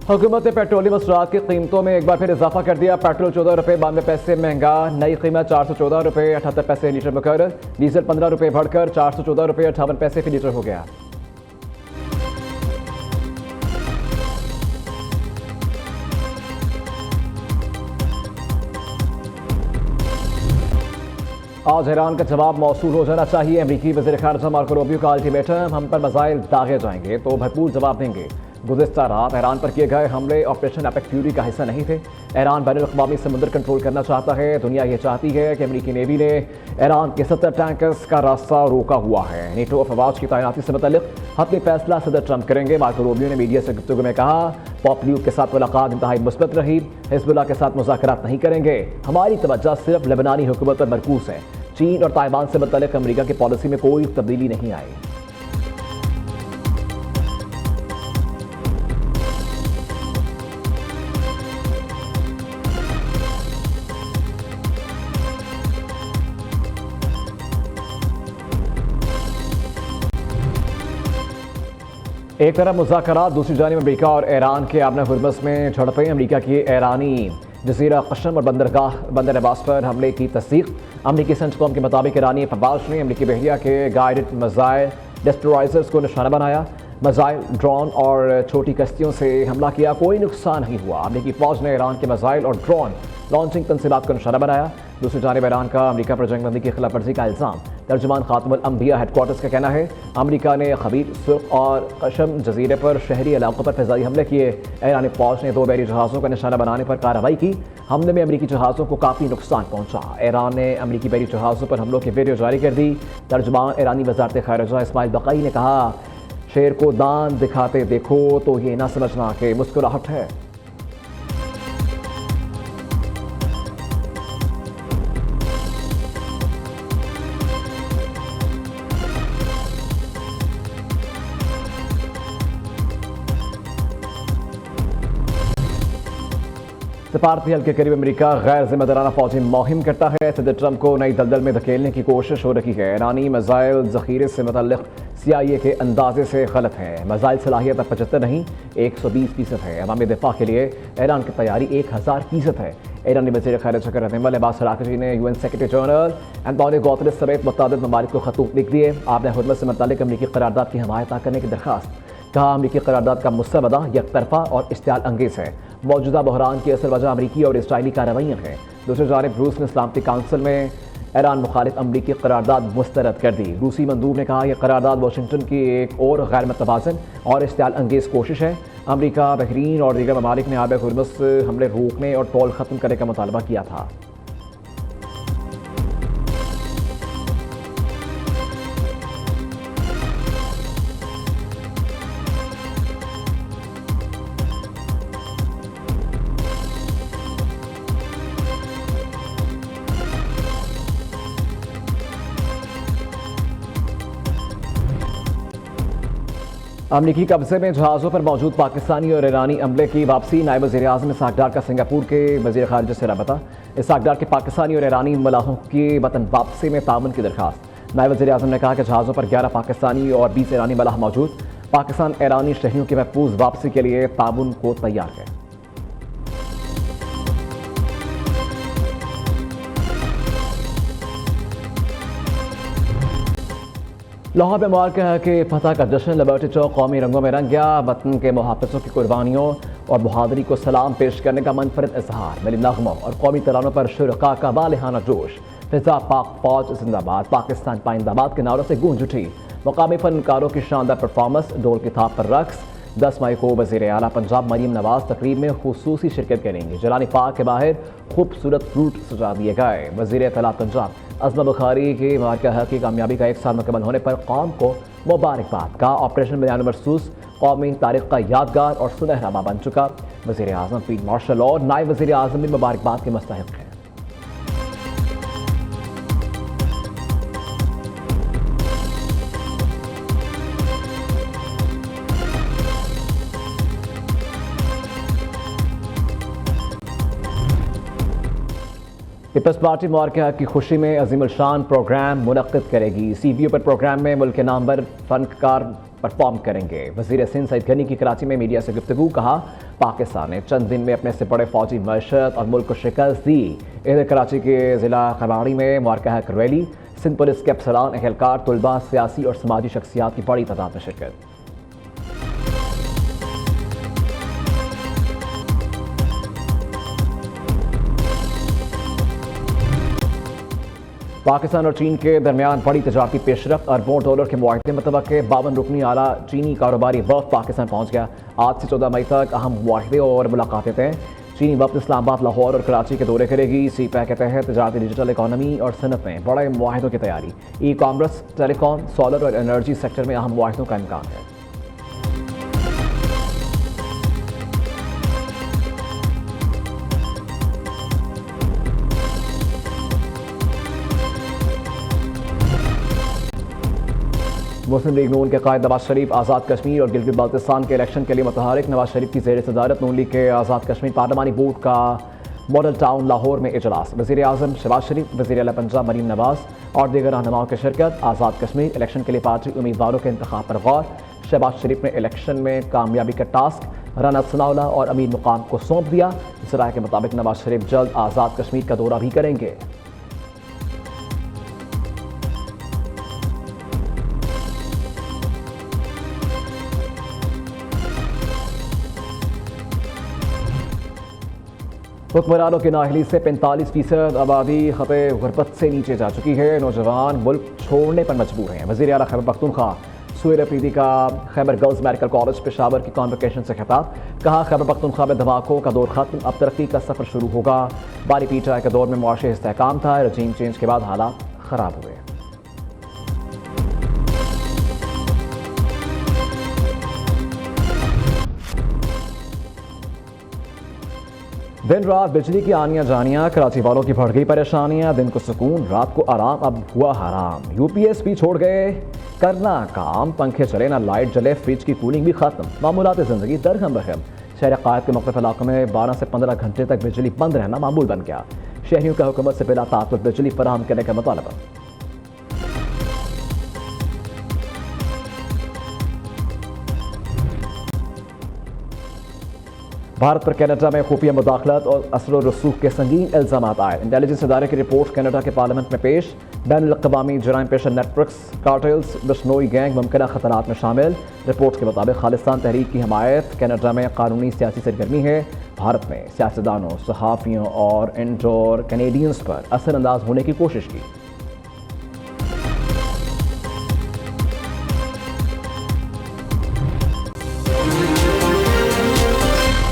हुकूमत ने पेट्रोलियम मसरूआत की कीमतों में एक बार फिर इजाफा कर दिया। पेट्रोल 14 रुपये 92 पैसे महंगा, नई कीमत 414 रुपये 78 पैसे लीटर मुकर्रर। डीजल 15 रुपये बढ़कर 414 रुपये 58 पैसे फी लीटर हो गया। आज ईरान का जवाब मौसूल हो जाना चाहिए। अमरीकी वज़ीर ख़ारिजा मार्को रूबियो का अल्टीमेटम, हम पर मिसाइल दागे जाएंगे तो भरपूर जवाब देंगे। गुज़िश्ता रात ईरान पर किए गए हमले ऑपरेशन एपिक फ्यूरी का हिस्सा नहीं थे। ईरान बैनुल-अक़वामी समुद्र कंट्रोल करना चाहता है। दुनिया ये चाहती है कि अमरीकी नेवी ने ईरान के 70 टैंकर्स का रास्ता रोका हुआ है। नेटो अफवाज की तैनाती से मुतल्लिक हतमी फैसला सदर ट्रंप करेंगे। मार्को रूबियो ने मीडिया से गुफ्तगू में कहा, पॉपुलियो के साथ मुलाकात इंतहाई मुस्बत रही। हिज़्बुल्लाह के साथ मुज़ाकरात नहीं करेंगे। हमारी तवज्जो सिर्फ लेबनानी हुकूमत पर मरकूज़ है। चीन और ताइवान से मुतल्लिक अमरीका की पॉलिसी में कोई तब्दीली नहीं आई। एक तरफ मुज़ाकरात, दूसरी जानिब अमरीका और ईरान के आबना हुर्मस में झड़पें। अमरीका की ईरानी जजीरा कशम और बंदर अब्बास पर हमले की तस्दीक। अमरीकी सेंटकॉम के मुताबिक ईरानी फवाज ने अमरीकी बहरिया के गाइडेड मिसाइल डेस्ट्रॉयर्स को निशाना बनाया। मिसाइल, ड्रोन और छोटी कश्तियों से हमला किया, कोई नुकसान नहीं हुआ। अमरीकी फौज ने ईरान के मिसाइल और ड्रोन लॉन्चिंग तनसीबात को निशाना बनाया। दूसरी जानिब ईरान का अमरीका पर जंगबंदी की खिलाफ वर्जी का इल्ज़ाम। तर्जुमान खातमुल अंबिया हेडक्वार्टर्स का कहना है, अमरीका ने खबीर, सुर्ख और कशम जजीरे पर शहरी इलाकों पर फ़िज़ाई हमले किए। ईरानी फौज ने 2 बहरी जहाज़ों का निशाना बनाने पर कार्रवाई की। हमले में अमरीकी जहाज़ों को काफ़ी नुकसान पहुंचा। ईरान ने अमरीकी बहरी जहाज़ों पर हमलों की वीडियो जारी कर दी। तर्जुमान ईरानी वज़ारत ख़ारिजा इस्माइल बक़ई ने कहा, शेर को दांत दिखाते देखो तो ये ना समझना कि मुस्कुराहट है। सफारती हल के करीब अमरीका गैर जिम्मेदाराना फौजी मुहिम करता है। सदर ट्रंप को नई दलदल में धकेलने की कोशिश हो रही है। ईरानी मिसाइल ज़ख़ीरे से मुतल्लिक़ CIA के अंदाजे से गलत है। मिसाइल सलाहियत 75 नहीं 120% है। अवामी दिफा के लिए ईरान की तैयारी 1000% है। ईरानी वज़ीर ख़ारिजा के रहनुमा अब्बास अराग़ची ने UN secretary general Antonio Guterres समेत मुतअद्दिद ममालिक को खतूत लिख दिए। आपने हुर्मत से मुतल्लिक़ अमरीकी करारदाद की हमायत करने की दरख्वास्त। कहा, अमरीकी करारदाद का मुस्तवदा यकतरफा और इश्तियाल अंगेज़ है। मौजूदा बहरान की असल वजह अमरीकी और इसराइली कार्रवाइयाँ हैं। दूसरी जानिब रूस ने सलामती काउंसिल में ईरान मुखालिफ अमरीकी करारदाद मुस्तरद कर दी। रूसी मंदूब ने कहा, यह करारदाद वाशिंगटन की एक और गैर मतवाज़न और इश्तियाल अंगेज़ कोशिश है। अमरीका, बहरीन और दीगर ममालिक ने आब हुर्मस हमले रोकने और टोल ख़त्म करने का मुतालबा किया था। अमरीकी कब्जे में जहाज़ों पर मौजूद पाकिस्तानी और ईरानी अमले की वापसी। नायब वज़ीर-ए-आज़म इसहाक़ डार का सिंगापुर के वज़ीर ख़ारिजा से रबता। इसहाक़ डार के पाकिस्तानी और ईरानी मलाहों की वतन वापसी में ताउन की दरख्वास्त। नायब वज़ीर-ए-आज़म ने कहा कि जहाज़ों पर 11 पाकिस्तानी और 20 ईरानी मलाह मौजूद। पाकिस्तान ईरानी शहरियों की महफूज वापसी के लिए ताउन को तैयार है। लाहौर में मुबारक है कि फतह का जश्न लिबर्टी चौक कौमी रंगों में रंग गया। वतन के मुहाफ़िज़ों की कुर्बानियों और बहादुरी को सलाम पेश करने का मुनफरिद इजहार। मिली नग़मों और कौमी तरानों पर शुरका का वालिहाना जोश। फिजा पाक फौज जिंदाबाद, पाकिस्तान पाइंदाबाद के नारों से गूंज उठी। मुकामी फनकारों की शानदार परफॉर्मेंस, ढोल की थाप पर रक्स। 10 मई को वज़ीर आला पंजाब मरीम नवाज तकरीब में खुसूसी शिरकत करेंगे। जलानी पार्क के बाहर खूबसूरत फ्रूट सजा दिए गए। वज़ीर इत्तलात पंजाब अज़मा बुखारी की मुबारक की कामयाबी का 1 साल मुकम्मल होने पर कौम को मुबारकबाद का। ऑपरेशन बयान मरसूस कौमी तारीख का यादगार और सुनहरा बन चुका। वज़ीर आज़म, फील्ड मार्शल और नायब वज़ीर आज़म भी मुबारकबाद के मुस्तहिक़ हैं। पीपल्स पार्टी मुबारक की खुशी में अजीम शान प्रोग्राम मुनक्किद करेगी। CBO पर प्रोग्राम में मुल्क के नामवर फनकार परफॉर्म करेंगे। वज़ीर सिंध सईद गनी की कराची में मीडिया से गुफ्तगू। कहा, पाकिस्तान ने चंद दिन में अपने से बड़े फौजी मशत और मुल्क को शिकस्त दी। इधर कराची के ज़िला खबाड़ी में मुबारक रैली, सिंध पुलिस के अफसरान, एहलकार, तलबा, सियासी और समाजी शख्सियात की बड़ी तादाद में शिरकत। पाकिस्तान और चीन के दरमियान बड़ी तजारती पेशरफ्त, अरबों डॉलर के मुआहदे मुतवक्के। 52 रुकनी आला चीनी कारोबारी वफ़द पाकिस्तान पहुंच गया। आज से 14 मई तक अहम मुआहदे और मुलाकातें तय। चीनी वफ़द इस्लामाबाद, लाहौर और कराची के दौरे करेगी। CPEC के तहत तजारती, डिजिटल इकॉनमी और सनत में बड़े मुआहदों की तैयारी। ई-कॉमर्स, टेलीकॉम, सोलर और एनर्जी सेक्टर में अहम मुआहदों का इम्कान है। मुस्लिम लीग नून के कायद नवाज शरीफ आज़ाद कश्मीर और गिलगित बाल्तिस्तान के इलेक्शन के लिए मुतहरिक। नवाज शरीफ की ज़ेर सदारत नून लीग के आज़ाद कश्मीर पार्लिमानी बोर्ड का मॉडल टाउन लाहौर में इजलास। वज़ीर आज़म शहबाज शरीफ, वज़ीर आला पंजाब मरीम नवाज और दीगर रहनुमाओं की शिरकत। आज़ाद कश्मीर इलेक्शन के लिए पार्टी उम्मीदवारों के इंतखाब पर गौर। शहबाज शरीफ ने इलेक्शन में कामयाबी का टास्क राना सनाउल्लाह और अमीर मुकाम को सौंप दिया। ज़राए के मुताबिक नवाज शरीफ जल्द आज़ाद कश्मीर का दौरा भी करेंगे। हुक्मरानों की नाअहली से 45% आबादी खते गुरबत से नीचे जा चुकी है। नौजवान मुल्क छोड़ने पर मजबूर हैं। वज़ीर आला खैबर पख्तूनख्वा सुहेल अफरीदी का Khyber girls medical college Peshawar की कॉन्वोकेशन से खिताब। कहा, खैबर पख्तूनख्वा में धमाकों का दौर खत्म, अब तरक्की का सफ़र शुरू होगा। बारी पीटा के दौर में मुआशी इस्तेहकाम था, रजीम चेंज के बाद हालात ख़राब हुए। दिन रात बिजली की आनियां जानियां, कराची वालों की बढ़ गई परेशानियां। दिन को सुकून, रात को आराम, अब हुआ हराम। UPS भी छोड़ गए करना काम, पंखे चले ना लाइट जले, फ्रिज की कूलिंग भी खत्म। मामूलात ज़िंदगी दरहम बहम। शहर क़ायद के मुख्तलिफ इलाकों में 12 से 15 घंटे तक बिजली बंद रहना मामूल बन गया। शहरियों का हुकूमत से बिला ताक़ुत बिजली फराहम करने का मुतालबा। भारत पर कनाडा में खुफिया मुदाखलत और असर व रसूख के संगीन इल्ज़ामात आए। इंटेलिजेंस इदारे की रिपोर्ट कनाडा के पार्लियामेंट में पेश। बैनुल-अक़वामी जराइम पेशा नेटवर्क्स, कार्टेल्स, बिश्नोई गैंग मुमकिन खतरात में शामिल। रिपोर्ट के मुताबिक खालिस्तान तहरीक की हमायत कनाडा में कानूनी सियासी सरगर्मी है। भारत में सियासतदानों, सहाफ़ियों और इंडोर कैनेडियंस पर असरअंदाज होने की कोशिश की।